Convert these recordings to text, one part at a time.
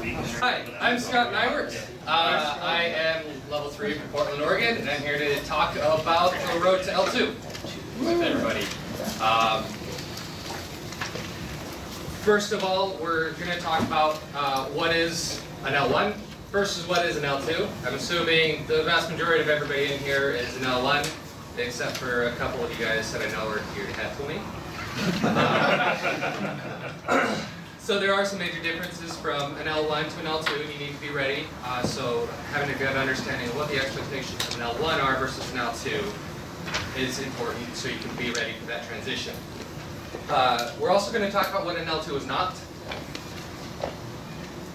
Hi, I'm Scott Nyworth. I am level 3 from Portland, Oregon, and I'm here to talk about the road to L2 with everybody. First of all, we're going to talk about what is an L1 versus what is an L2. I'm assuming the vast majority of everybody in here is an L1, except for a couple of you guys that I know are here to heckle me. So there are some major differences from an L1 to an L2, and you need to be ready. So having a good understanding of what the expectations of an L1 are versus an L2 is important, so you can be ready for that transition. We're also going to talk about what an L2 is not.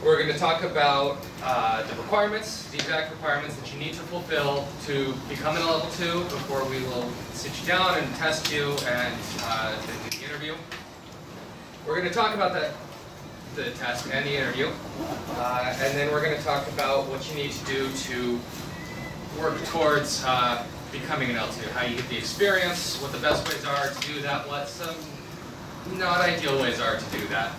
We're going to talk about the requirements, the exact requirements that you need to fulfill to become an level 2 before we will sit you down and test you and then do the interview. We're going to talk about the test and the interview, and then we're going to talk about what you need to do to work towards becoming an L2, how you get the experience, what the best ways are to do that, what some not ideal ways are to do that.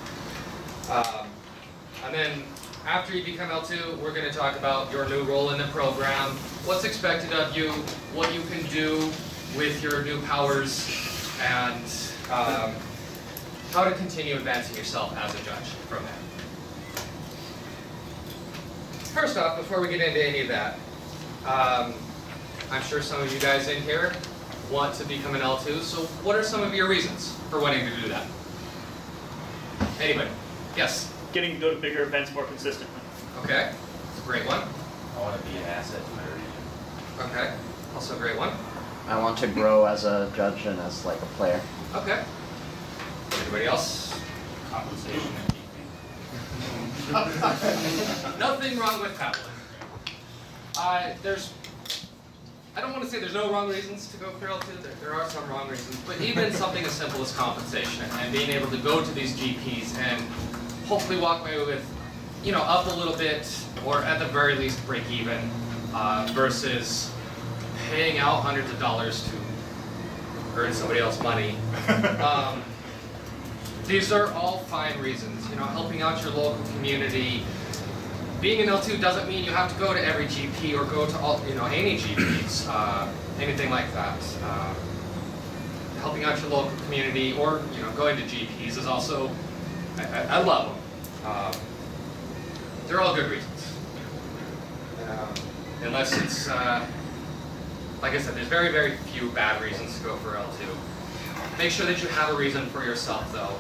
And then after you become L2, we're going to talk about your new role in the program, what's expected of you, what you can do with your new powers, and how to continue advancing yourself as a judge from there. First off, before we get into any of that, I'm sure some of you guys in here want to become an L2, so what are some of your reasons for wanting to do that? Anybody? Yes? Getting to go to bigger events more consistently. Okay, that's a great one. I want to be an asset to my region. Okay, also a great one. I want to grow as a judge and as like a player. Okay. Anybody else? Compensation and keeping. Nothing wrong with that one. I don't want to say there's no wrong reasons to go for L2. There are some wrong reasons, but even something as simple as compensation and being able to go to these GPs and hopefully walk away with, up a little bit, or at the very least break even, versus paying out hundreds of dollars to earn somebody else money. These are all fine reasons. Helping out your local community. Being an L2 doesn't mean you have to go to every GP or go to all, any GPs, anything like that. Helping out your local community or, going to GPs is also, I love them. They're all good reasons. Unless it's, like I said, there's very, very few bad reasons to go for L2. Make sure that you have a reason for yourself, though,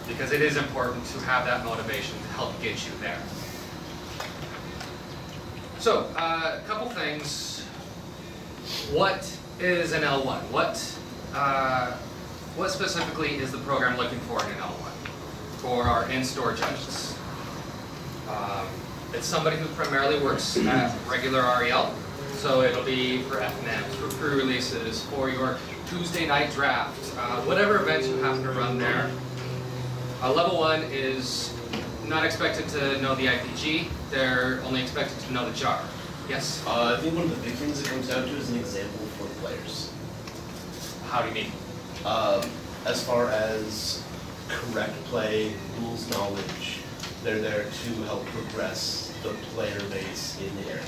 because it is important to have that motivation to help get you there. So, a couple things. What is an L1? What specifically is the program looking for in an L1 for our in-store judges? It's somebody who primarily works at regular REL, so it'll be for FNMs, for pre-releases, for your Tuesday night draft, whatever events you happen to run there. Level 1 is not expected to know the IPG, they're only expected to know the jar. Yes? I think one of the big things it comes down to is an example for the players. How do you mean? As far as correct play, rules knowledge, they're there to help progress the player base in the area.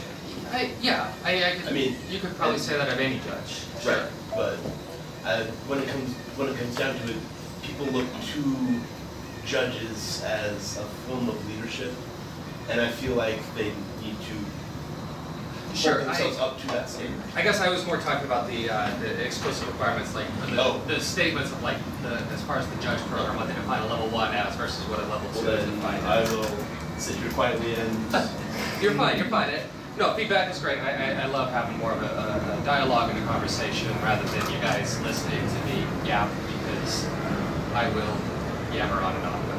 I mean, you could probably say that of any judge. Sure. Right, but when it comes down to it, people look to judges as a form of leadership, and I feel like they need to hold themselves up to that standard. I guess I was more talking about the explicit requirements, like the statements of as far as the judge program, what they define a level 1 as versus what a level 2 is defined as. I will sit here quietly and... You're fine. No, feedback is great. I love having more of a dialogue and a conversation rather than you guys listening to me yap, because I will yammer on and on, but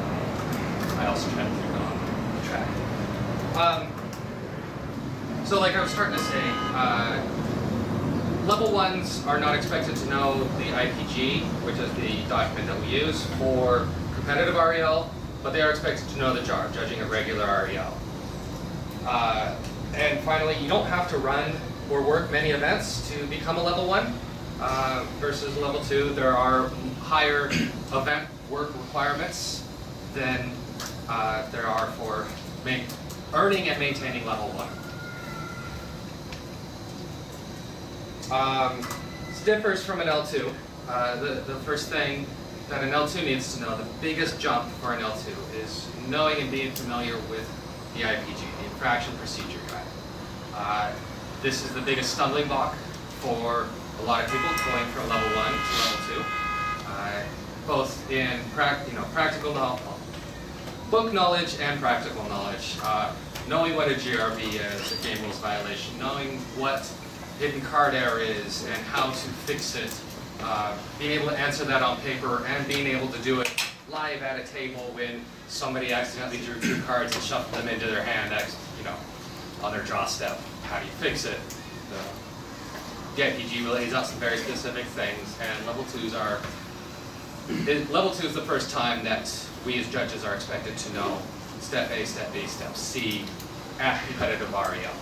I also try to keep it on track. So like I was starting to say, level 1s are not expected to know the IPG, which is the document that we use for competitive REL, but they are expected to know the jar, judging a regular REL. And finally, you don't have to run or work many events to become a level 1 versus level 2. There are higher event work requirements than there are for earning and maintaining level 1. This differs from an L2. The first thing that an L2 needs to know, the biggest jump for an L2, is knowing and being familiar with the IPG, the Infraction Procedure Guide. This is the biggest stumbling block for a lot of people going from level 1 to level 2, both in practical knowledge, book knowledge and practical knowledge. Knowing what a GRB is, a game rules violation, knowing what hidden card error is and how to fix it, being able to answer that on paper and being able to do it live at a table when somebody accidentally drew 2 cards and shuffled them into their hand, on their draw step. How do you fix it? The IPG lays out some very specific things, and level 2s are. Level 2 is the first time that we as judges are expected to know step A, step B, step C at competitive REL.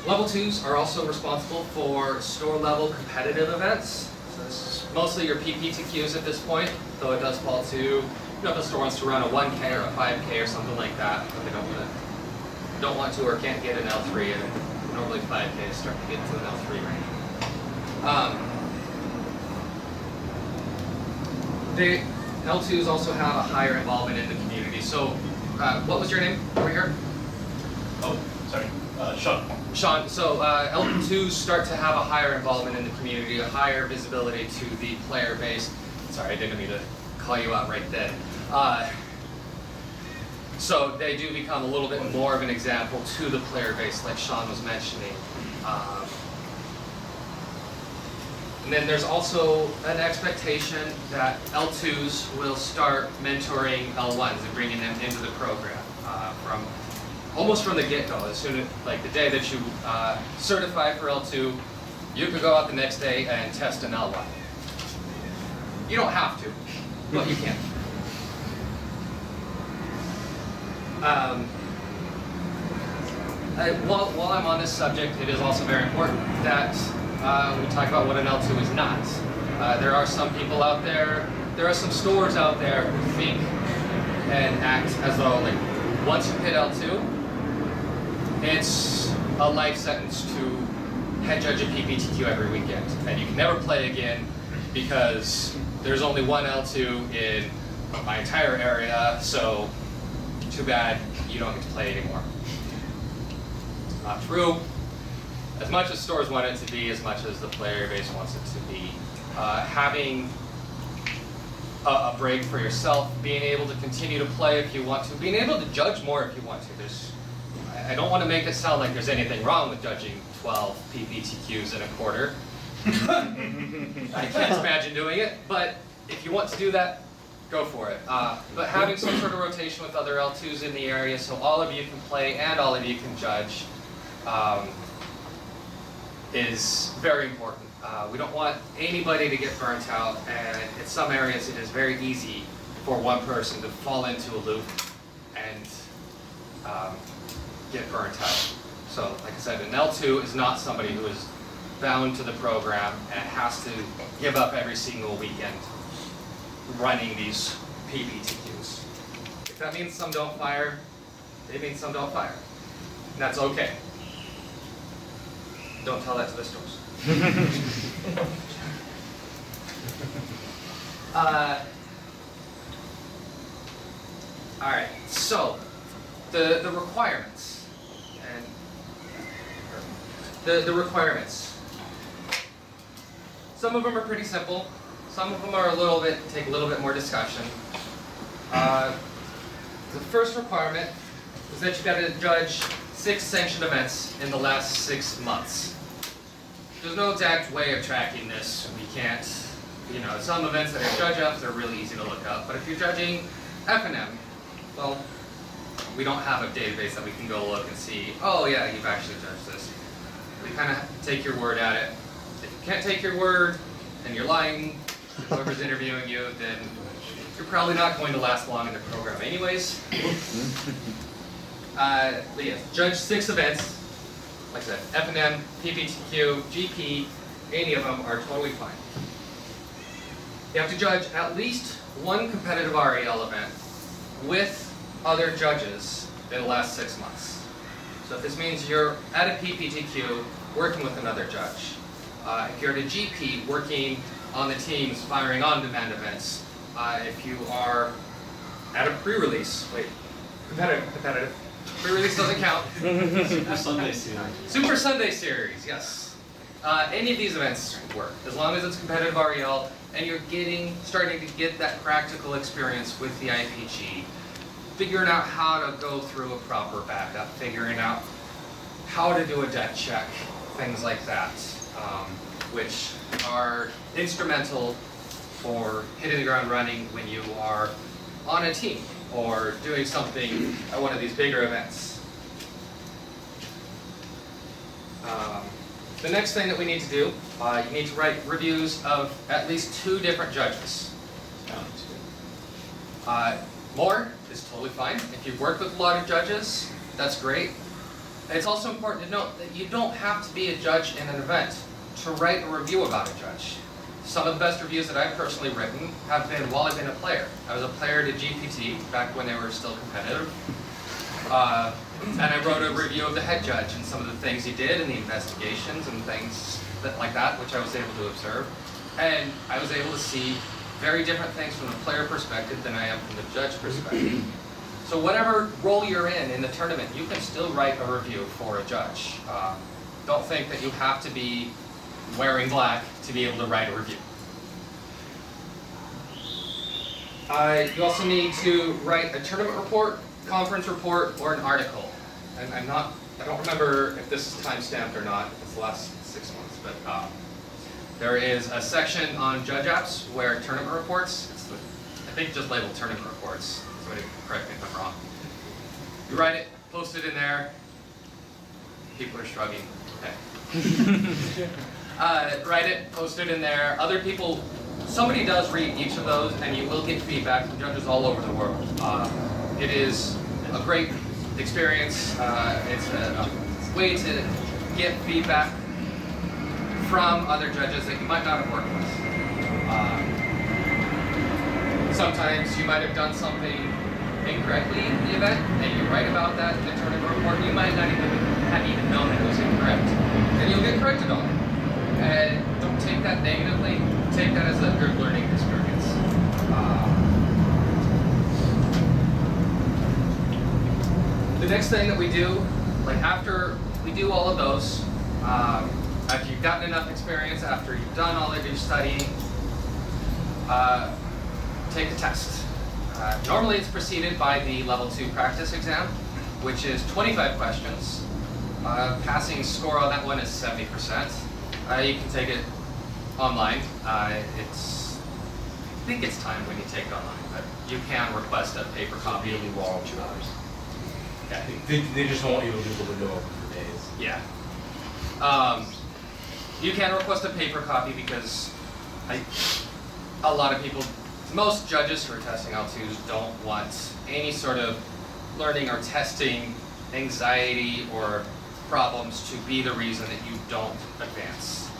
Level 2s are also responsible for store level competitive events. So this is mostly your PPTQs at this point, though it does fall to, if the store wants to run a 1K or a 5K or something like that, but they don't want to or can't get an L3, and normally 5K is starting to get into an L3 range. The L2s also have a higher involvement in the community. So, what was your name over here? Oh, sorry, Sean. Sean, so L2s start to have a higher involvement in the community, a higher visibility to the player base. Sorry, I didn't mean to call you out right then. So they do become a little bit more of an example to the player base, like Sean was mentioning. And then there's also an expectation that L2s will start mentoring L1s and bringing them into the program almost from the get-go. As soon as, like the day that you certify for L2, you could go out the next day and test an L1. You don't have to, but you can. While I'm on this subject, it is also very important that we talk about what an L2 is not. There are some people out there, there are some stores out there who think and act as though, like, once you hit L2, it's a life sentence to head judge a PPTQ every weekend, and you can never play again because there's only one L2 in my entire area, so too bad you don't get to play anymore. Not true. As much as stores want it to be, as much as the player base wants it to be, having a break for yourself, being able to continue to play if you want to, being able to judge more if you want to. I don't want to make it sound like there's anything wrong with judging 12 PPTQs in a quarter. I can't imagine doing it, but if you want to do that, go for it. But having some sort of rotation with other L2s in the area so all of you can play and all of you can judge is very important. We don't want anybody to get burnt out, and in some areas it is very easy for one person to fall into a loop and get burnt out. So, like I said, an L2 is not somebody who is bound to the program and has to give up every single weekend running these PPTQs. If that means some don't fire, it means some don't fire. And that's okay. Don't tell that to the stores. All right, so the requirements. And the requirements. Some of them are pretty simple. Some of them are take a little bit more discussion. The first requirement is that you've got to judge 6 sanctioned events in the last 6 months. There's no exact way of tracking this. We can't, some events that are judge ups are really easy to look up, but if you're judging F&M, well, we don't have a database that we can go look and see, oh yeah, you've actually judged this. We kind of take your word at it. If you can't take your word and you're lying, whoever's interviewing you, then you're probably not going to last long in the program anyways. But yeah, judge 6 events. Like I said, F&M, PPTQ, GP, any of them are totally fine. You have to judge at least one competitive REL event with other judges in the last 6 months. So if this means you're at a PPTQ working with another judge, if you're at a GP working on the teams firing on-demand events, if you are at a pre-release, competitive, pre-release doesn't count. Super Sunday series. Super Sunday Series, yes. Any of these events work, as long as it's competitive REL and you're starting to get that practical experience with the IPG, figuring out how to go through a proper backup, figuring out how to do a deck check, things like that, which are instrumental for hitting the ground running when you are on a team or doing something at one of these bigger events. The next thing that we need to do, you need to write reviews of at least 2 different judges. More is totally fine. If you've worked with a lot of judges, that's great. It's also important to note that you don't have to be a judge in an event to write a review about a judge. Some of the best reviews that I've personally written have been while I've been a player. I was a player to GPT back when they were still competitive. And I wrote a review of the head judge and some of the things he did and the investigations and things like that, which I was able to observe. And I was able to see very different things from the player perspective than I am from the judge perspective. So whatever role you're in the tournament, you can still write a review for a judge. Don't think that you have to be wearing black to be able to write a review. You also need to write a tournament report, conference report, or an article. And I don't remember if this is time-stamped or not, if it's the last 6 months, but there is a section on judge apps where tournament reports, I think just labeled tournament reports, somebody correct me if I'm wrong. You write it, post it in there, people are shrugging, okay. Write it, post it in there, other people, somebody does read each of those and you will get feedback from judges all over the world. It is a great experience. It's a way to get feedback from other judges that you might not have worked with. Sometimes you might have done something incorrectly in the event, and you write about that in the tournament report. You might not even have known it was incorrect, and you'll get corrected on it. And don't take that negatively. Take that as a good learning experience. The next thing that we do, like after we do all of those, after you've gotten enough experience, after you've done all of your studying, take the test. Normally it's preceded by the level 2 practice exam, which is 25 questions. Passing score on that one is 70%. You can take it online. I think it's timed when you take it online, but you can request a paper copy. Really wall jars. Okay. They just don't want you to leave the window open for days. Yeah. You can request a paper copy because a lot of people, most judges who are testing L2s don't want any sort of learning or testing anxiety or problems to be the reason that you don't advance.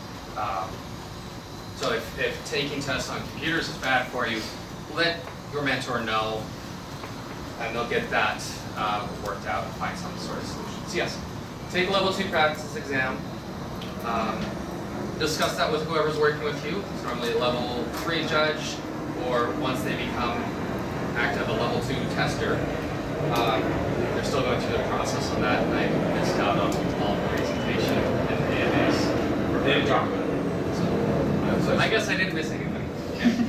So if taking tests on computers is bad for you, let your mentor know and they'll get that worked out and find some sort of solution. So yes, take a level 2 practice exam. Discuss that with whoever's working with you. It's normally a level 3 judge, or once they become active, a level 2 tester. They're still going through the process on that, and I missed out on all the presentation and the AMAs. They didn't talk about it. So I guess I didn't miss anything.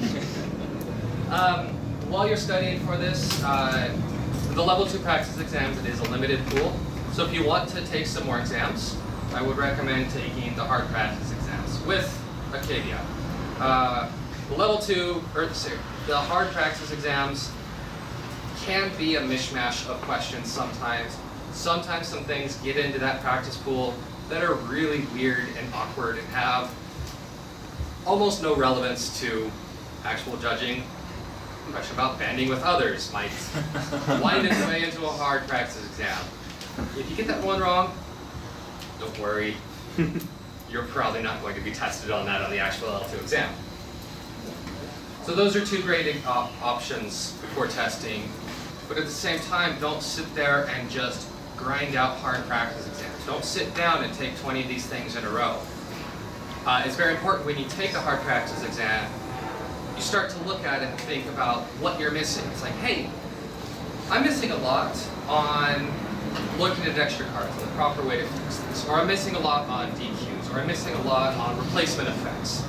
Okay. While you're studying for this, the level 2 practice exams, it is a limited pool. So if you want to take some more exams, I would recommend taking the hard practice exams with a caveat. The level 2, or the hard practice exams can be a mishmash of questions sometimes. Sometimes some things get into that practice pool that are really weird and awkward and have almost no relevance to actual judging. A question about banding with others might wind its way into a hard practice exam. If you get that one wrong, don't worry. You're probably not going to be tested on that on the actual L2 exam. So those are two grading options for testing, but at the same time, don't sit there and just grind out hard practice exams. Don't sit down and take 20 of these things in a row. It's very important when you take a hard practice exam, you start to look at it and think about what you're missing. It's like, hey, I'm missing a lot on looking at extra cards and the proper way to fix this, or I'm missing a lot on DQs, or I'm missing a lot on replacement effects.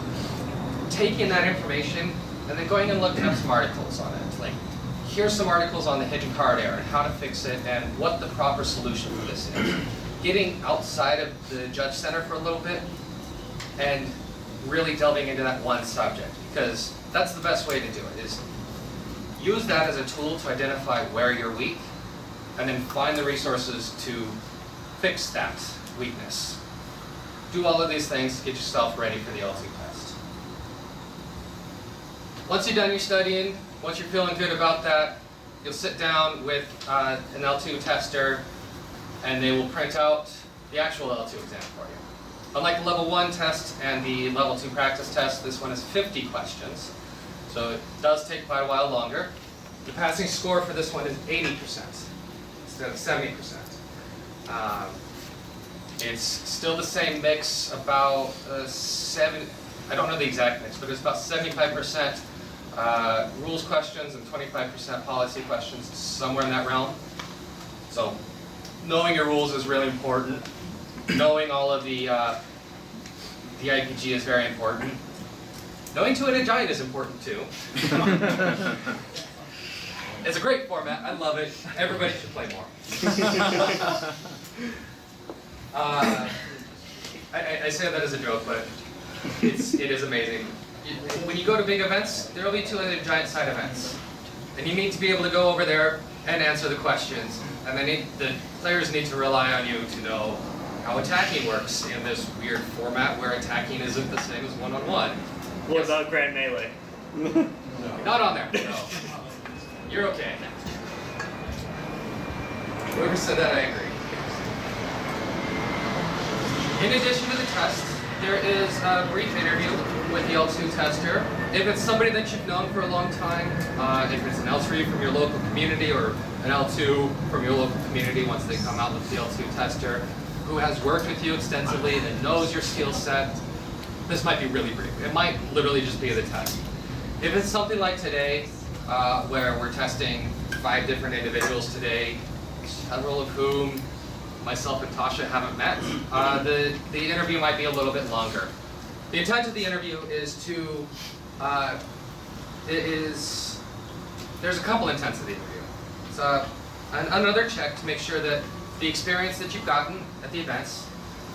Taking that information and then going and looking up some articles on it. Like, here's some articles on the hidden card error and how to fix it and what the proper solution for this is. Getting outside of the judge center for a little bit and really delving into that one subject, because that's the best way to do it, is use that as a tool to identify where you're weak and then find the resources to fix that weakness. Do all of these things to get yourself ready for the L2 test. Once you're done your studying, once you're feeling good about that, you'll sit down with an L2 tester and they will print out the actual L2 exam for you. Unlike the level 1 test and the level 2 practice test, this one is 50 questions. So it does take quite a while longer. The passing score for this one is 80% instead of 70%. It's still the same mix, about I don't know the exact mix, but it's about 75% rules questions and 25% policy questions, somewhere in that realm. So knowing your rules is really important. Knowing all of the IPG is very important. Knowing two-in a giant is important too. It's a great format. I love it. Everybody should play more. I say that as a joke, but it is amazing. When you go to big events, there will be two-in a giant side events, and you need to be able to go over there and answer the questions. And the players need to rely on you to know how attacking works in this weird format where attacking isn't the same as one-on-one. What about Grand Melee? Not on there, no. You're okay. Whoever said that, I agree. In addition to the test, there is a brief interview with the L2 tester. If it's somebody that you've known for a long time, if it's an L3 from your local community or an L2 from your local community once they come out with the L2 tester, who has worked with you extensively, that knows your skill set, this might be really brief. It might literally just be the test. If it's something like today, where we're testing 5 different individuals today, several of whom myself and Tasha haven't met, the interview might be a little bit longer. The intent of the interview is to, there's a couple intents of the interview. It's another check to make sure that the experience that you've gotten at the events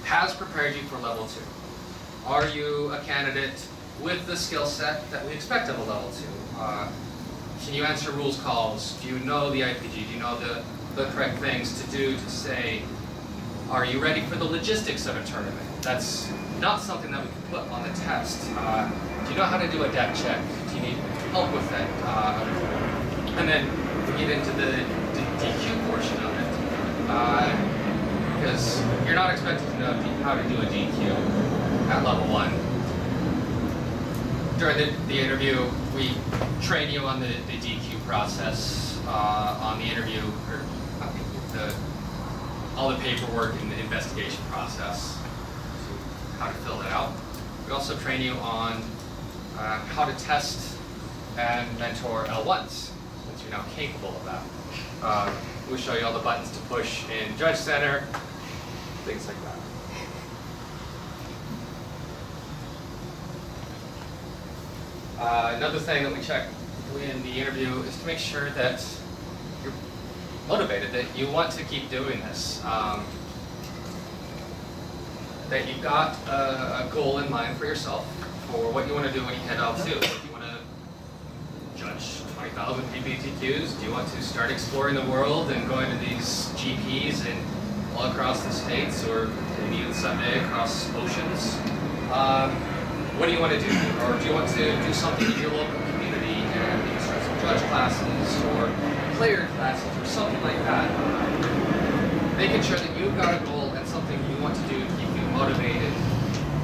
has prepared you for level 2. Are you a candidate with the skill set that we expect of a level 2? Can you answer rules calls? Do you know the IPG? Do you know the correct things to do to say? Are you ready for the logistics of a tournament? That's not something that we can put on the test. Do you know how to do a deck check? Do you need help with it? And then we get into the DQ portion of it. Because you're not expected to know how to do a DQ at level 1. During the interview, we train you on the DQ process, on the interview, or all the paperwork and the investigation process, how to fill that out. We also train you on how to test and mentor L1s, since you're now capable of that. We'll show you all the buttons to push in Judge Center, things like that. Another thing that we check in the interview is to make sure that you're motivated, that you want to keep doing this, that you've got a goal in mind for yourself for what you want to do when you head out to. Do you want to judge 20,000 PPTQs? Do you want to start exploring the world and going to these GPs and all across the states, or maybe even someday across oceans? What do you want to do? Or do you want to do something in your local community and maybe start some judge classes or player classes or something like that? Making sure that you've got a goal and something you want to do to keep you motivated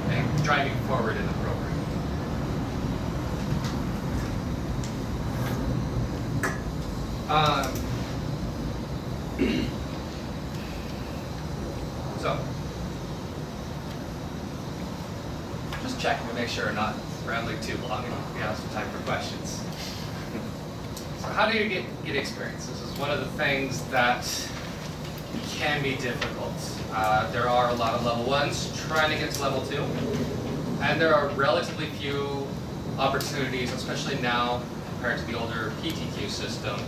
and driving forward in the program. So, just checking to make sure we're not rambling too long and we have some time for questions. So how do you get experience? This is one of the things that can be difficult. There are a lot of level 1s trying to get to level 2, and there are relatively few opportunities, especially now compared to the older PTQ system,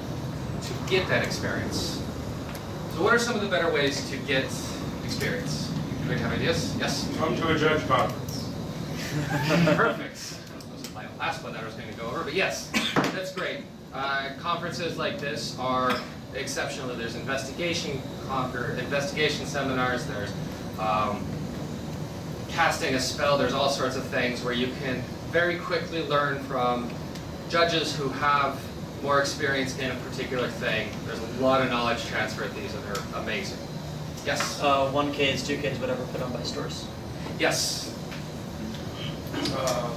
to get that experience. So what are some of the better ways to get experience? Anybody have ideas? Yes? Come to a judge conference. Perfect. That was my last one that I was going to go over, but yes, that's great. Conferences like this are exceptional. There's investigation seminars, there's casting a spell, there's all sorts of things where you can very quickly learn from judges who have more experience in a particular thing. There's a lot of knowledge transfer at these and they're amazing. Yes? 1Ks, 2Ks, whatever put on by stores. Yes?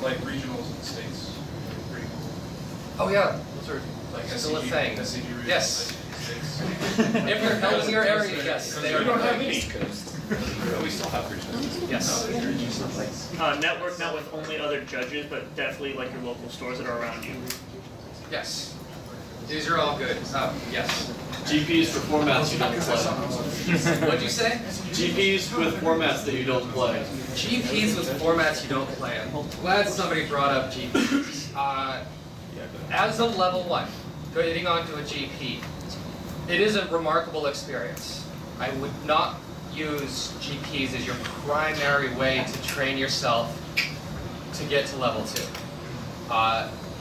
Like regionals in the States. Pretty cool. Oh yeah, those are Like still a SCG, thing. SCG regionals. Yes. Like, States. If you're held in your area, yes. They We are don't have going. any. We still have regionals. Yes. Network not with only other judges, but definitely like your local stores that are around you. Yes. These are all good. Yes. GPs for formats you don't play. What'd you say? GPs with formats that you don't play. GPs with formats you don't play. I'm glad somebody brought up GPs. As a level 1, getting onto a GP, it is a remarkable experience. I would not use GPs as your primary way to train yourself to get to level 2.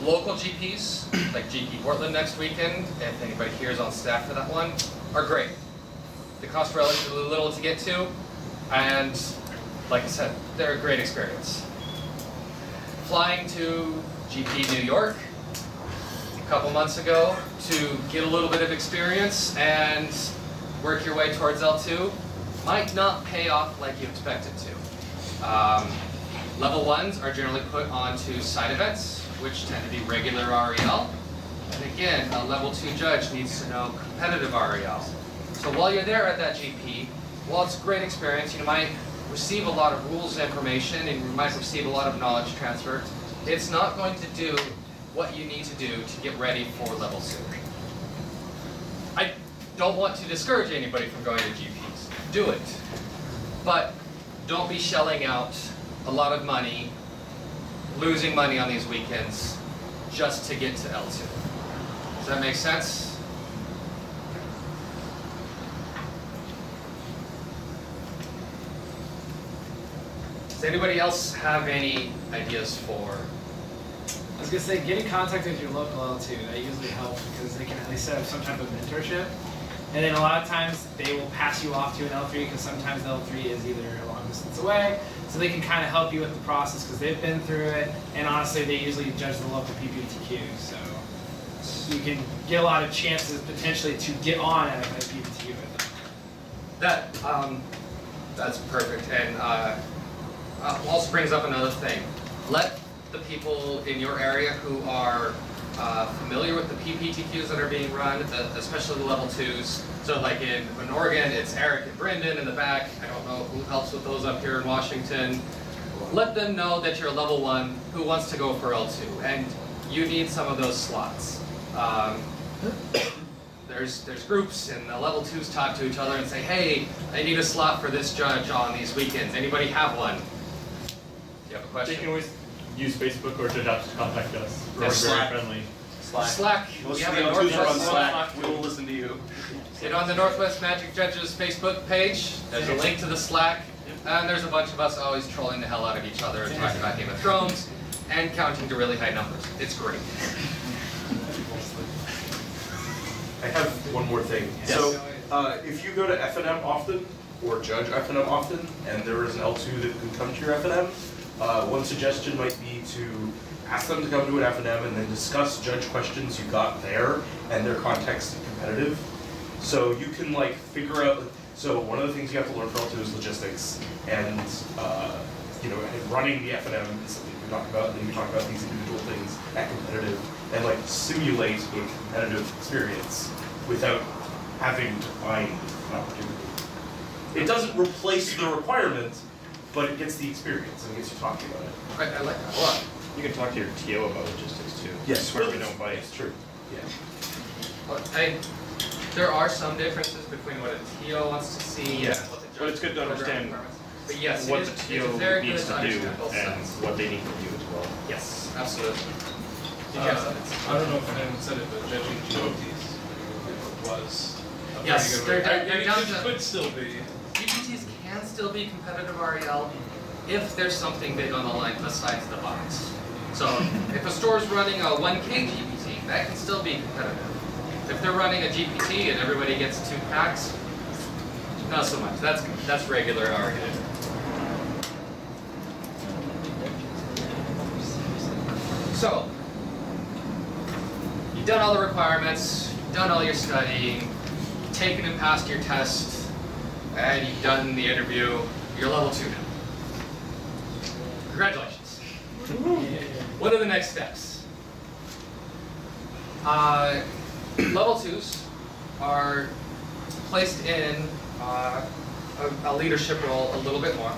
Local GPs, like GP Portland next weekend, if anybody here is on staff for that one, are great. They cost relatively little to get to, and like I said, they're a great experience. Flying to GP New York a couple months ago to get a little bit of experience and work your way towards L2 might not pay off like you expect it to. Level 1s are generally put onto side events, which tend to be regular REL. And again, a level 2 judge needs to know competitive REL. So while you're there at that GP, while it's a great experience, you might receive a lot of rules information and you might receive a lot of knowledge transfer. It's not going to do what you need to do to get ready for level 2. I don't want to discourage anybody from going to GPs. Do it. But don't be shelling out a lot of money, losing money on these weekends just to get to L2. Does that make sense? Does anybody else have any ideas for? I was gonna say, get in contact with your local L2. That usually helps because they can at least set up some type of mentorship. And then a lot of times they will pass you off to an L3 because sometimes the L3 is either a long distance away. So they can kind of help you with the process because they've been through it. And honestly, they usually judge the local PPTQ. So you can get a lot of chances potentially to get on at a PPTQ with them. That's perfect. And also brings up another thing. Let the people in your area who are familiar with the PPTQs that are being run, especially the level 2s. So like in Oregon, it's Eric and Brendan in the back. I don't know who helps with those up here in Washington. Let them know that you're a level 1 who wants to go for L2, and you need some of those slots. There's groups, and the level 2s talk to each other and say, hey, I need a slot for this judge on these weekends. Anybody have one? Do you have a question? They can always use Facebook or to contact us. We're Yes. very Slack. friendly. Slack. Most We of have the a L2s are on Northwest Slack. We will listen to you. Get on the Northwest Magic Judges Facebook page. There's a link to the Slack. And there's a bunch of us always trolling the hell out of each other and talking about Game of Thrones and counting to really high numbers. It's great. I have one more thing. Yes. So, if you go to F&M often, or judge F&M often, and there is an L2 that can come to your F&M, one suggestion might be to ask them to come to an F&M and then discuss judge questions you got there and their context and competitive. So you can like figure out, so one of the things you have to learn for L2 is logistics, and running the F&M is something you talk about, and then you talk about these individual things at competitive, and like simulate a competitive experience without having to find an opportunity. It doesn't replace the requirement, but it gets the experience and gets you talking about it. I like that a lot. You can talk to your TO about logistics too. Yes, Swear we don't bite. It's true. Yeah. Well, there are some differences between what a TO wants to see Yeah, and what the judge but it's good to program understand requirements. But yes, what it the is, TO it's very needs good to do understand both and sides. what they need from you as well. Yes, absolutely. Did you have something? I don't know if anyone said it, but judging GOTs was a Yes, pretty good way. they're down It to- could still be. GPTs can still be competitive REL if there's something big on the line besides the box. So if a store's running a 1K GPT, that can still be competitive. If they're running a GPT and everybody gets 2 packs, not so much. That's regular REL. So, you've done all the requirements, you've done all your studying, you've taken and passed your test, and you've done the interview. You're level 2 now. Congratulations. What are the next steps? Level 2s are placed in a leadership role a little bit more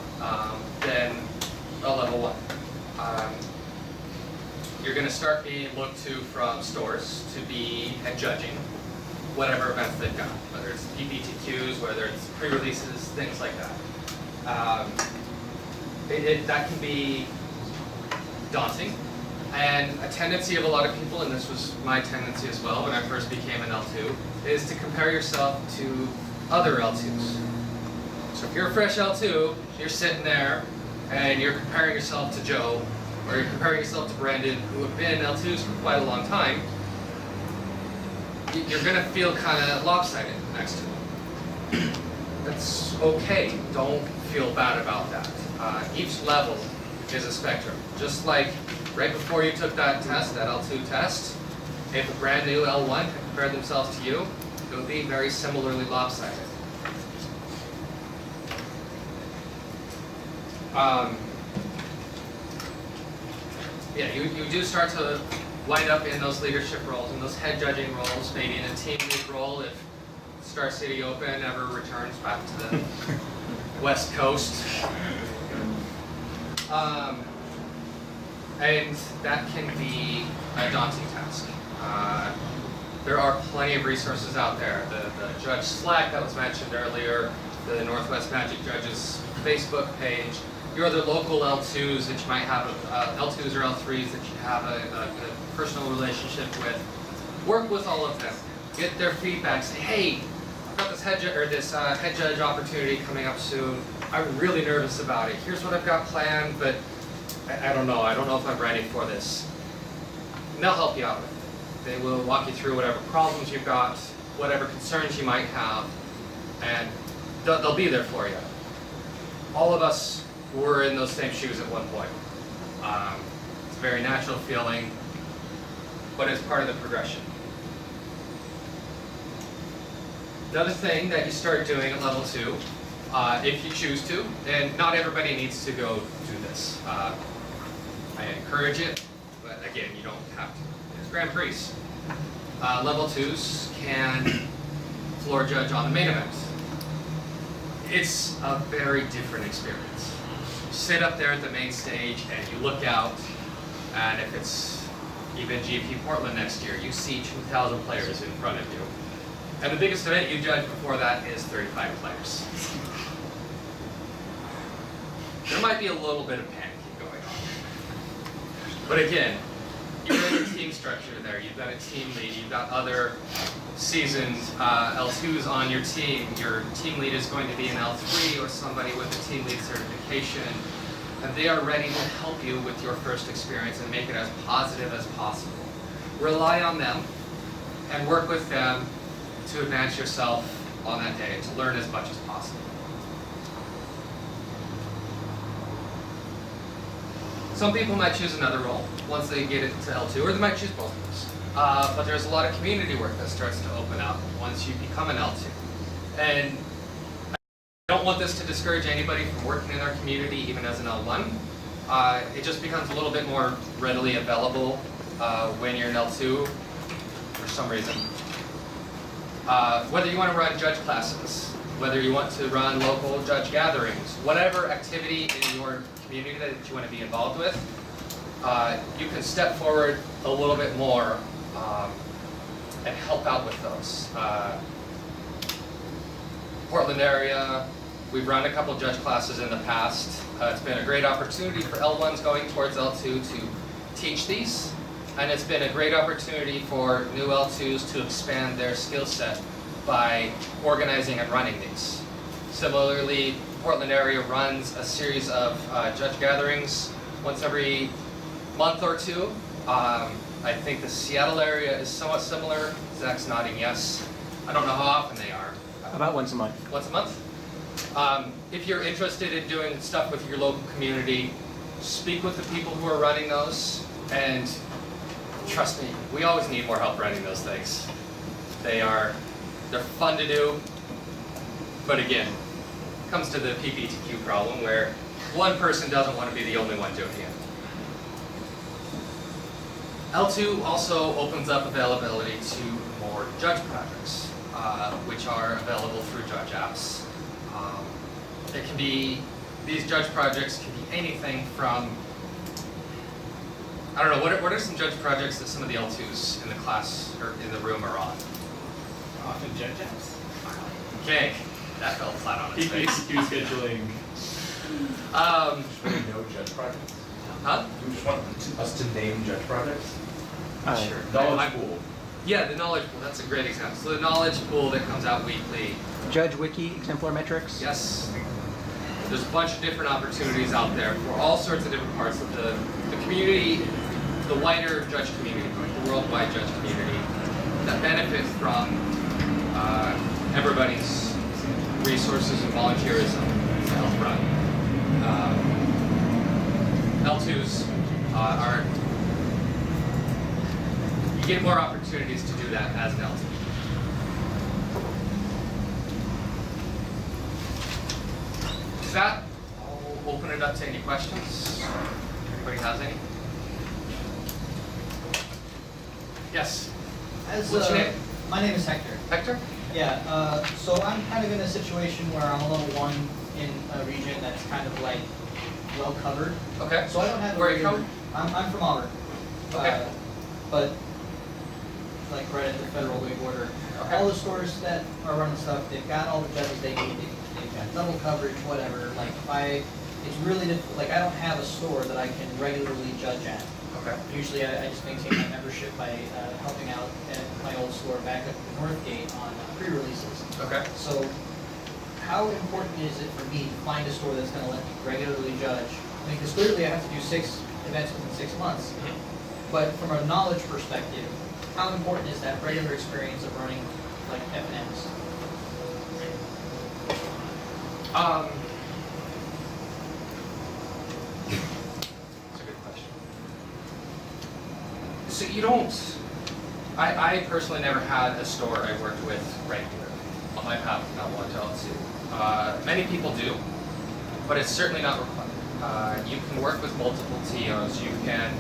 than a level 1. You're going to start being looked to from stores to be head judging whatever events they've got, whether it's PPTQs, whether it's pre-releases, things like that. That can be daunting, and a tendency of a lot of people, and this was my tendency as well when I first became an L2, is to compare yourself to other L2s. So if you're a fresh L2, you're sitting there and you're comparing yourself to Joe, or you're comparing yourself to Brandon, who have been L2s for quite a long time, you're going to feel kind of lopsided next to them. That's okay. Don't feel bad about that. Each level is a spectrum. Just like right before you took that test, that L2 test, if a brand new L1 had compared themselves to you, it would be very similarly lopsided. Yeah, you do start to wind up in those leadership roles, in those head judging roles, maybe in a team lead role if Star City Open ever returns back to the West Coast. And that can be a daunting task. There are plenty of resources out there. The Judge Slack that was mentioned earlier, the Northwest Magic Judges Facebook page, your other local L2s that you might have, L2s or L3s that you have a personal relationship with. Work with all of them. Get their feedback. Say, hey, I've got this head judge opportunity coming up soon. I'm really nervous about it. Here's what I've got planned, but I don't know. I don't know if I'm ready for this. And they'll help you out with it. They will walk you through whatever problems you've got, whatever concerns you might have, and they'll be there for you. All of us were in those same shoes at one point. It's a very natural feeling, but it's part of the progression. Another thing that you start doing at level 2, if you choose to, and not everybody needs to go do this. I encourage it, but again, you don't have to. There's Grand Prix. Level 2s can floor judge on the main event. It's a very different experience. You sit up there at the main stage and you look out, and if it's even GP Portland next year, you see 2,000 players in front of you. And the biggest event you judge before that is 35 players. There might be a little bit of panicking going on. But again, you're in a team structure there. You've got a team lead. You've got other seasoned L2s on your team. Your team lead is going to be an L3 or somebody with a team lead certification. And they are ready to help you with your first experience and make it as positive as possible. Rely on them and work with them to advance yourself on that day, to learn as much as possible. Some people might choose another role once they get into L2, or they might choose both of those. But there's a lot of community work that starts to open up once you become an L2. And I don't want this to discourage anybody from working in our community, even as an L1. It just becomes a little bit more readily available when you're in L2 for some reason. Whether you want to run judge classes, whether you want to run local judge gatherings, whatever activity in your community that you want to be involved with, you can step forward a little bit more and help out with those. Portland area, we've run a couple judge classes in the past. It's been a great opportunity for L1s going towards L2 to teach these, and it's been a great opportunity for new L2s to expand their skill set by organizing and running these. Similarly, Portland area runs a series of judge gatherings once every month or two. I think the Seattle area is somewhat similar. Zach's nodding yes. I don't know how often they are. About once a month. Once a month? If you're interested in doing stuff with your local community, speak with the people who are running those, and trust me, we always need more help running those things. They're fun to do, but again, it comes to the PPTQ problem where one person doesn't want to be the only one doing it. L2 also opens up availability to more judge projects, which are available through judge apps. It can be, these judge projects can be anything from, I don't know, what are some judge projects that some of the L2s in the class or in the room are on? Often judge apps. Okay, that fell flat on its face. PPTQ scheduling. Should we know judge projects? Huh? Do you just want us to name judge projects? Sure. Knowledge pool. Yeah, the knowledge pool, that's a great example. So the knowledge pool that comes out weekly. Judge Wiki, exemplar metrics. Yes. There's a bunch of different opportunities out there for all sorts of different parts of the community, the wider judge community, the worldwide judge community, that benefit from everybody's resources and volunteerism to help run. L2s are, you get more opportunities to do that as an L2. With that, I'll open it up to any questions. Anybody has any? Yes. What's your name? My name is Hector. Hector? Yeah, so I'm kind of in a situation where I'm a level 1 in a region that's kind of like well covered. Okay. So I don't have. Where are you from? I'm from Auburn. Okay. But like right at the federal way border. Okay. All the stores that are running stuff, they've got all the judges they need. They've got double coverage, whatever. Like it's really difficult. Like I don't have a store that I can regularly judge at. Okay. Usually I just maintain my membership by helping out at my old store back up in Northgate on pre-releases. Okay. So how important is it for me to find a store that's going to let me regularly judge? I mean, because clearly I have to do 6 events within 6 months. Mm-hmm. But from a knowledge perspective, how important is that regular experience of running like F&Ms? That's a good question. So you don't, I personally never had a store I worked with regularly on my path from L1 to L2. Many people do, but it's certainly not required. You can work with multiple TOs, you can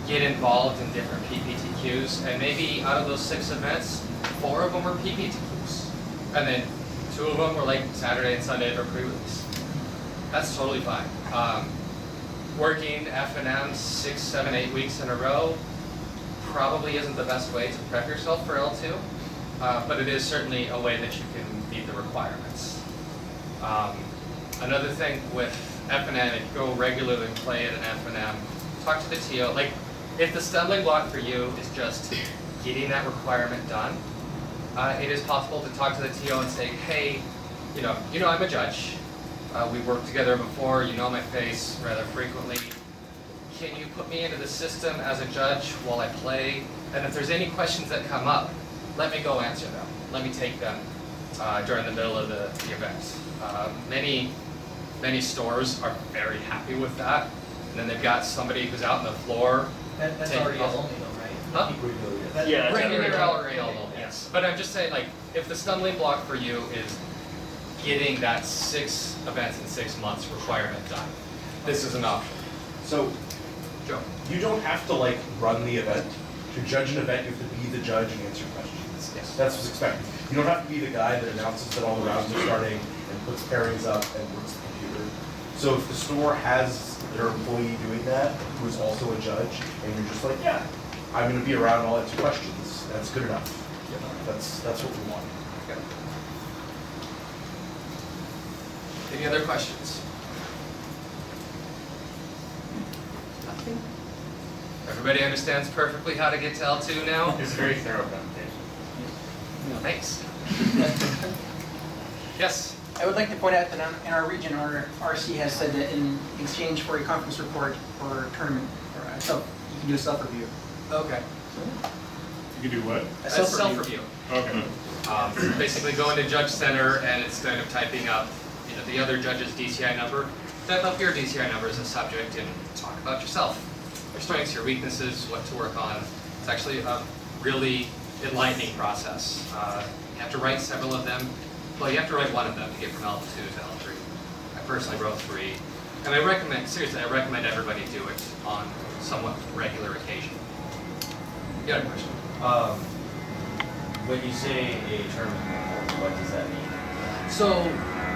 get involved in different PPTQs, and maybe out of those 6 events, 4 of them were PPTQs. And then 2 of them were like Saturday and Sunday or pre-release. That's totally fine. Working F&M 6, 7, 8 weeks in a row probably isn't the best way to prep yourself for L2, but it is certainly a way that you can meet the requirements. Another thing with F&M, if you go regularly and play at an F&M, talk to the TO. Like, if the stumbling block for you is just getting that requirement done, it is possible to talk to the TO and say, hey, you know, I'm a judge. We've worked together before, you know my face rather frequently. Can you put me into the system as a judge while I play? And if there's any questions that come up, let me go answer them. Let me take them during the middle of the event. Many stores are very happy with that. And then they've got somebody who's out on the floor. That's taking already calls. only though, right? Huh? Yeah, Regular it's LRA only, yes. But I'm just saying, like, if the stumbling block for you is getting that 6 events in 6 months requirement done, this is an option. So, Joe. you don't have to like run the event. To judge an event, you have to be the judge and answer questions. Yes. That's what's expected. You don't have to be the guy that announces that all the rounds are starting and puts pairings up and works the computer. So if the store has their employee doing that, who is also a judge, and you're just like, yeah, I'm gonna be around and I'll answer questions, that's good enough. That's what we want. Okay. Any other questions? Nothing? Everybody understands perfectly how to get to L2 now? It's a very thorough presentation. Thanks. Yes? I would like to point out that in our region, our RC has said that in exchange for a conference report or tournament, or you can do a self-review. Okay. You can do what? A self-review. Okay. Basically go into Judge Center and instead of typing up, the other judge's DCI number, type up your DCI number as a subject and talk about yourself. Your strengths, your weaknesses, what to work on. It's actually a really enlightening process. You have to write several of them. Well, you have to write one of them to get from L2 to L3. I personally wrote 3. And I recommend everybody do it on somewhat regular occasion. You got a question? When you say a tournament, what does that mean? So,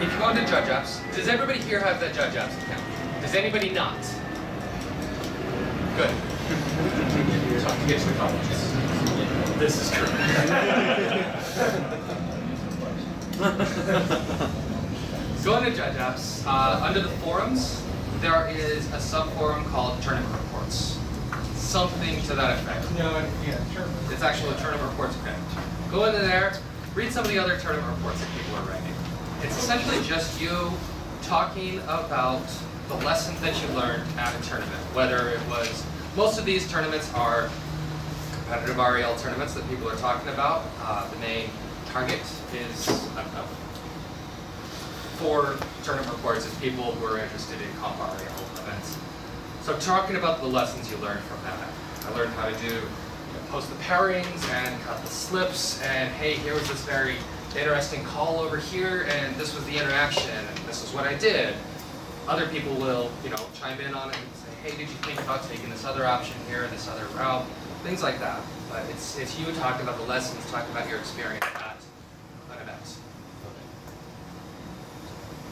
if you go into Judge Apps, does everybody here have the Judge Apps account? Does anybody not? Good. So I can get to the comments. This is true. Go into Judge Apps. Under the forums, there is a sub-forum called Tournament Reports. Something to that effect. No, yeah, sure. It's actually a Tournament Reports page. Go into there, read some of the other tournament reports that people are writing. It's essentially just you talking about the lessons that you learned at a tournament. Whether it was, most of these tournaments are competitive REL tournaments that people are talking about. The main target is for tournament reports is people who are interested in comp REL events. So talking about the lessons you learned from that. I learned how to do post the pairings and cut the slips, and hey, here was this very interesting call over here, and this was the interaction, and this is what I did. Other people will, chime in on it and say, hey, did you think about taking this other option here, this other route, things like that. But it's you talking about the lessons, talking about your experience at an event.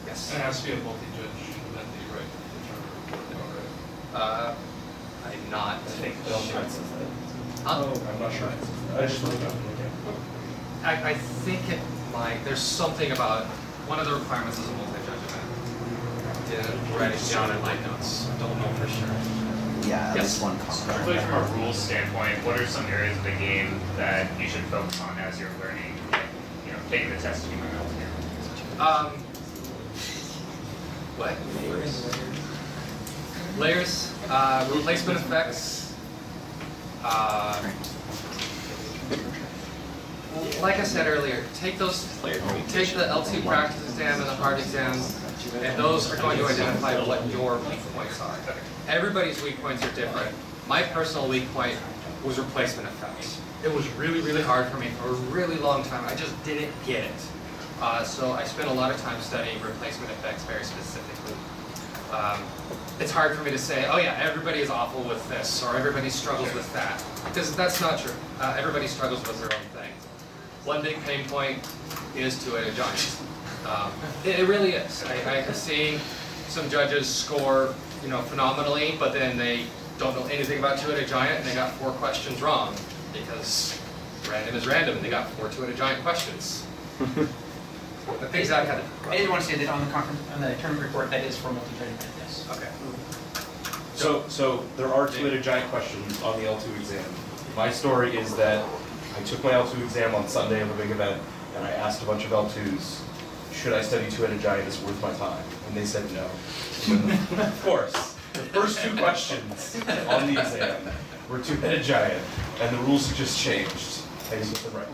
Yes. It has to be a multi-judge event that you write the tournament report now, right? I'm not. I think the only says that. Huh? I'm not sure. I just looked up. I think it might. There's something about one of the requirements is a multi-judge event. Didn't write it down in my notes. Don't know for sure. Yeah, at Yes. least one Strictly contract. from a rules standpoint, what are some areas of the game that you should focus on as you're learning, taking the test you might not here? What? Layers, replacement effects. Like I said earlier, take the L2 practice exam and the hard exams, and those are going to identify what your weak points are. Everybody's weak points are different. My personal weak point was replacement effects. It was really, really hard for me for a really long time. I just didn't get it. So I spent a lot of time studying replacement effects very specifically. It's hard for me to say, oh yeah, everybody is awful with this, or everybody struggles with that, because that's not true. Everybody struggles with their own thing. One big pain point is two-headed giants. It really is. I've seen some judges score, phenomenally, but then they don't know anything about two-headed giant, and they got 4 questions wrong, because random is random, and they got 4 two-headed giant questions. But things that kind of. I did want to say that on the tournament report, that is for multi-judge event, yes. Okay. So there are two-headed giant questions on the L2 exam. My story is that I took my L2 exam on Sunday of a big event, and I asked a bunch of L2s, should I study two-headed giant? Is it worth my time? And they said no. Of course, the first 2 questions on the exam were two-headed giant, and the rules have just changed. I just get them right.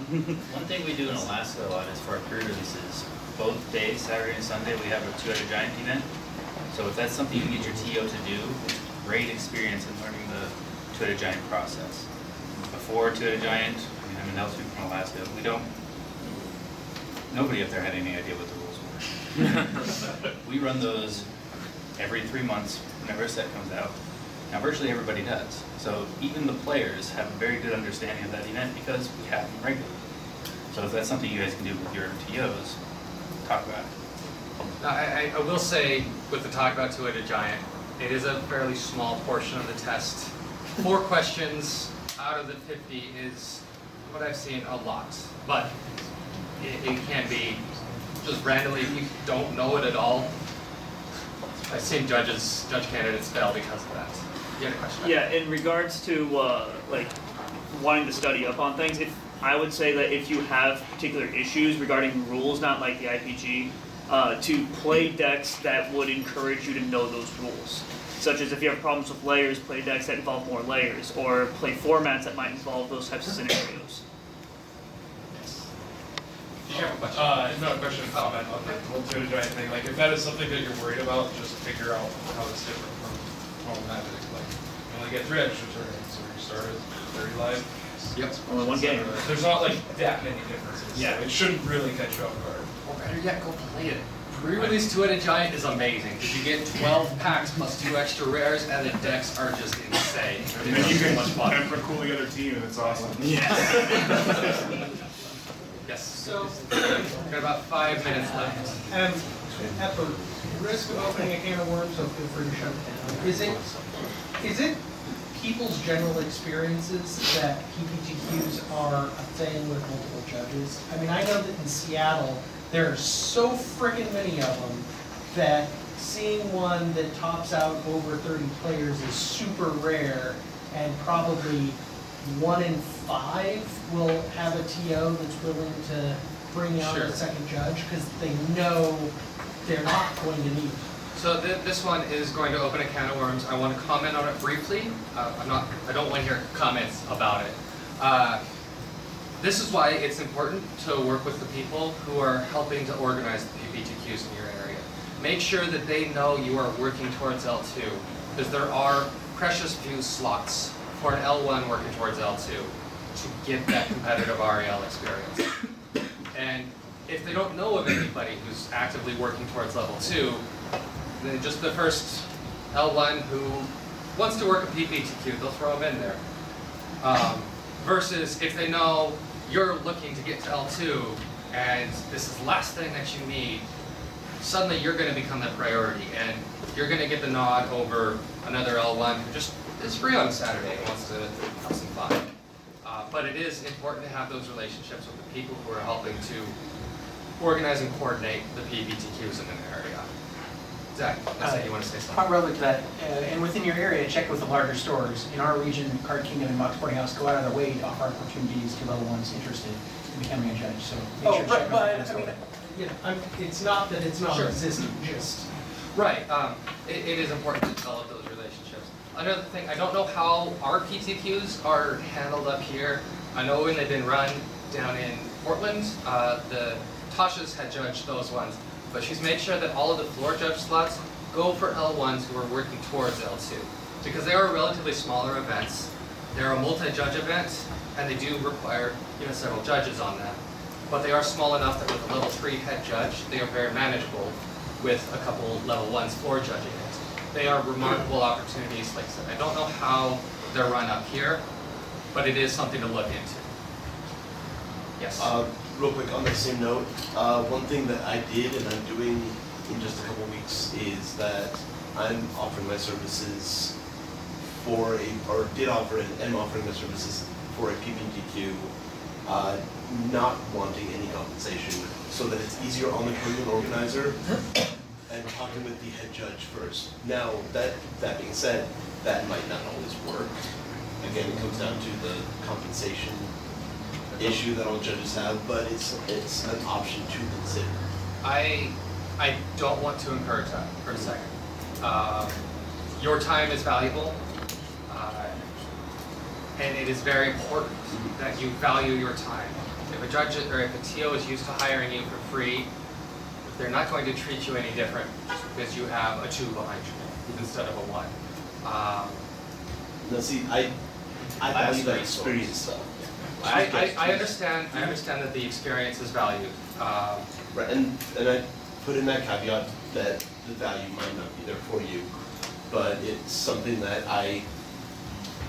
One thing we do in Alaska a lot is for our career releases, both days, Saturday and Sunday, we have a two-headed giant event. So if that's something you can get your TO to do, it's a great experience in learning the two-headed giant process. Before two-headed giant, I'm an L2 from Alaska, nobody up there had any idea what the rules were. We run those every 3 months, whenever a set comes out. Now virtually everybody does. So even the players have a very good understanding of that event because we have them regularly. So if that's something you guys can do with your TOs, talk about it. Now, I will say, with the talk about two-headed giant, it is a fairly small portion of the test. 4 questions out of the 50 is what I've seen a lot, but it can be just randomly, if you don't know it at all. I've seen judge candidates fail because of that. You had a question? Yeah, in regards to like wanting to study up on things, I would say that if you have particular issues regarding rules, not like the IPG, to play decks that would encourage you to know those rules. Such as if you have problems with layers, play decks that involve more layers, or play formats that might involve those types of scenarios. No question, comment on the two-headed giant thing. Like, if that is something that you're worried about, just figure out how it's different from normal Magic. Like, you only get 3 extra turns, so you start at 30 life. Yep. Only one game. There's not like that many differences. Yeah. So it shouldn't really catch you off guard. Or better yet, go play it. Pre-release two-headed giant is amazing because you get 12 packs plus 2 extra rares, and the decks are just insane. And then you can temper cool the other team, and it's awesome. Yes. So, we've got about 5 minutes left. At the risk of opening a can of worms, so feel free to shut it down. Is it people's general experiences that PPTQs are a thing with multiple judges? I mean, I know that in Seattle, there are so frickin' many of them that seeing one that tops out over 30 players is super rare, and probably 1 in 5 will have a TO that's willing to bring out a second judge because they know they're not going to need it. So this one is going to open a can of worms. I want to comment on it briefly. I don't want to hear comments about it. This is why it's important to work with the people who are helping to organize the PPTQs in your area. Make sure that they know you are working towards L2, because there are precious few slots for an L1 working towards L2 to get that competitive REL experience. And if they don't know of anybody who's actively working towards level 2, then just the first L1 who wants to work a PPTQ, they'll throw them in there. Versus if they know you're looking to get to L2 and this is the last thing that you need, suddenly you're going to become the priority and you're going to get the nod over another L1 who just is free on Saturday and wants to have some fun. But it is important to have those relationships with the people who are helping to organize and coordinate the PPTQs in an area. Zach, I think you want to say something. Quite relevant to that, and within your area, check with the larger stores. In our region, Card Kingdom and Mox Sporting House go out of their way to offer opportunities to level 1s interested in becoming a judge. So make sure to check with them. It's not that it's not existing, just right. It is important to develop those relationships. Another thing, I don't know how our PTQs are handled up here. I know when they've been run down in Portland, the Tasha's had judged those ones, but she's made sure that all of the floor judge slots go for L1s who are working towards L2. Because they are relatively smaller events. They're a multi-judge event, and they do require several judges on them. But they are small enough that with a level 3 head judge, they are very manageable with a couple level 1s floor judging it. They are remarkable opportunities. Like I said, I don't know how they're run up here, but it is something to look into. Yes? Real quick, on that same note, one thing that I did and I'm doing in just a couple weeks is that I'm offering my services did offer and am offering my services for a PPTQ, not wanting any compensation, so that it's easier on the tournament organizer and talking with the head judge first. Now, that being said, that might not always work. Again, it comes down to the compensation issue that all judges have, but it's an option to consider. I don't want to encourage that for a second. Your time is valuable, and it is very important that you value your time. If a judge or if a TO is used to hiring you for free, they're not going to treat you any different just because you have a 2 behind you instead of a 1. Now, see, I value that experience stuff. I understand that the experience is valued. Right, and I put in that caveat that the value might not be there for you. but it's something that I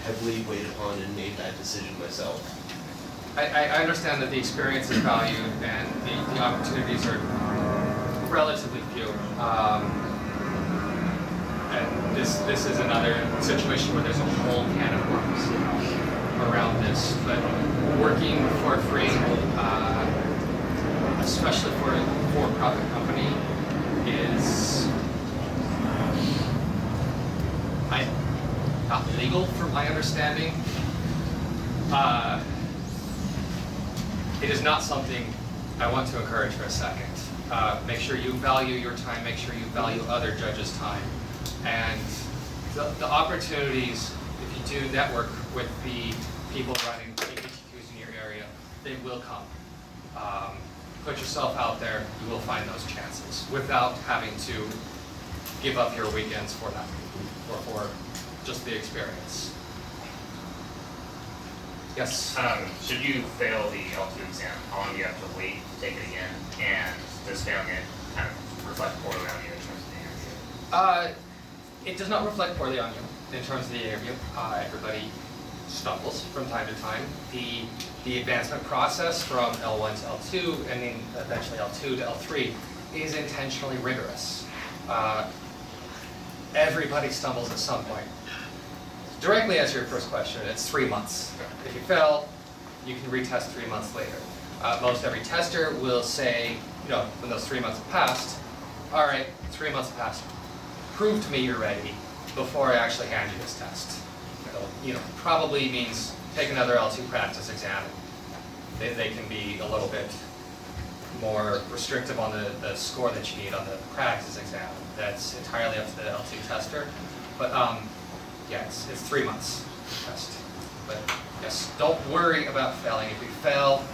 heavily weighed upon and made that decision myself. I understand that the experience is valued and the opportunities are relatively few. And this is another situation where there's a whole can of worms around this. But working for free, especially for a for-profit company, is not legal from my understanding. It is not something I want to encourage for a second. Make sure you value your time, make sure you value other judges' time. And the opportunities, if you do network with the people running KPTQs in your area, they will come. Put yourself out there, you will find those chances without having to give up your weekends for that or for just the experience. Yes? Should you fail the L2 exam, how long do you have to wait to take it again? And does failing it kind of reflect poorly on you in terms of the interview? It does not reflect poorly on you in terms of the interview. Everybody stumbles from time to time. The advancement process from L1 to L2 and then eventually L2 to L3 is intentionally rigorous. Everybody stumbles at some point. Directly answer your first question, it's 3 months. If you fail, you can retest 3 months later. Most every tester will say, when those 3 months have passed, all right, 3 months have passed. Prove to me you're ready before I actually hand you this test. Probably means take another L2 practice exam. They can be a little bit more restrictive on the score that you need on the practice exam. That's entirely up to the L2 tester. But yeah, it's 3 months test. But yes, don't worry about failing. If you fail,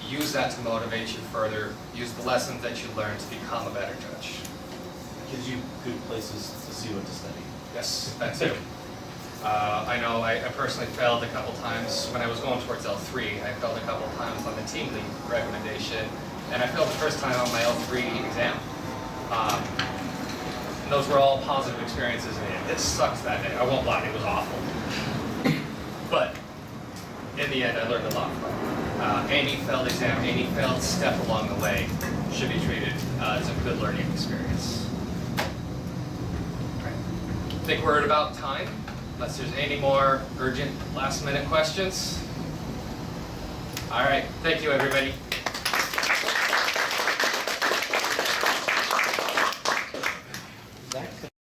use that to motivate you further. Use the lessons that you learned to become a better judge. Gives you good places to see what to study. Yes, that too. I know I personally failed a couple times when I was going towards L3. I failed a couple times on the team lead recommendation, and I failed the first time on my L3 exam. And those were all positive experiences, and it sucked that day. I won't lie, it was awful. But in the end, I learned a lot from it. Any failed exam, any failed step along the way should be treated as a good learning experience. I think we're at about time, unless there's any more urgent last-minute questions. All right, thank you, everybody.